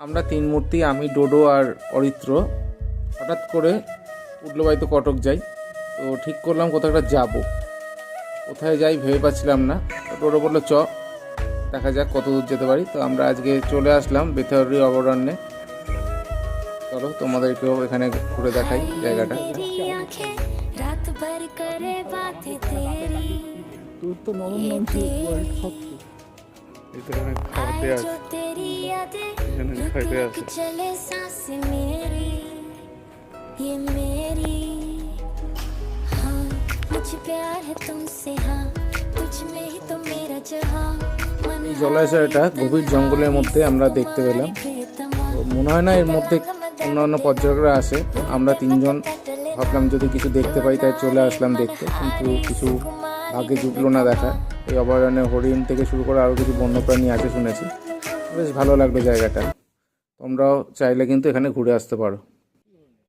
আমরা তিন মূর্তি, আমি, ডোডো আর অরিত্র হঠাৎ করে উঠলো বাড়িতে কটক যাই। তো ঠিক করলাম কোথাও একটা যাবো, কোথায় যাই ভেবে পাচ্ছিলাম না। তো ডোডো বললো চ দেখা যাক কত দূর যেতে পারি। তো আমরা আজকে চলে আসলাম বেথরি অভয়ারণ্যে। চলো তোমাদেরকেও এখানে ঘুরে দেখাই জায়গাটা। এই জলাশয়টা গভীর জঙ্গলের মধ্যে আমরা দেখতে পেলাম। তো মনে হয় না এর মধ্যে অন্যান্য পর্যটকরা আসে। তো আমরা তিনজন ভাবলাম যদি কিছু দেখতে পাই তাই চলে আসলাম দেখতে, কিন্তু কিছু ভাগ্যে জুটলো না দেখা। এই অভয়ারণ্যে হরিণ থেকে শুরু করে আরও কিছু বন্যপ্রাণী আছে শুনেছি। বেশ ভালো লাগলো জায়গাটা। তোমরাও চাইলে কিন্তু এখানে ঘুরে আসতে পারো।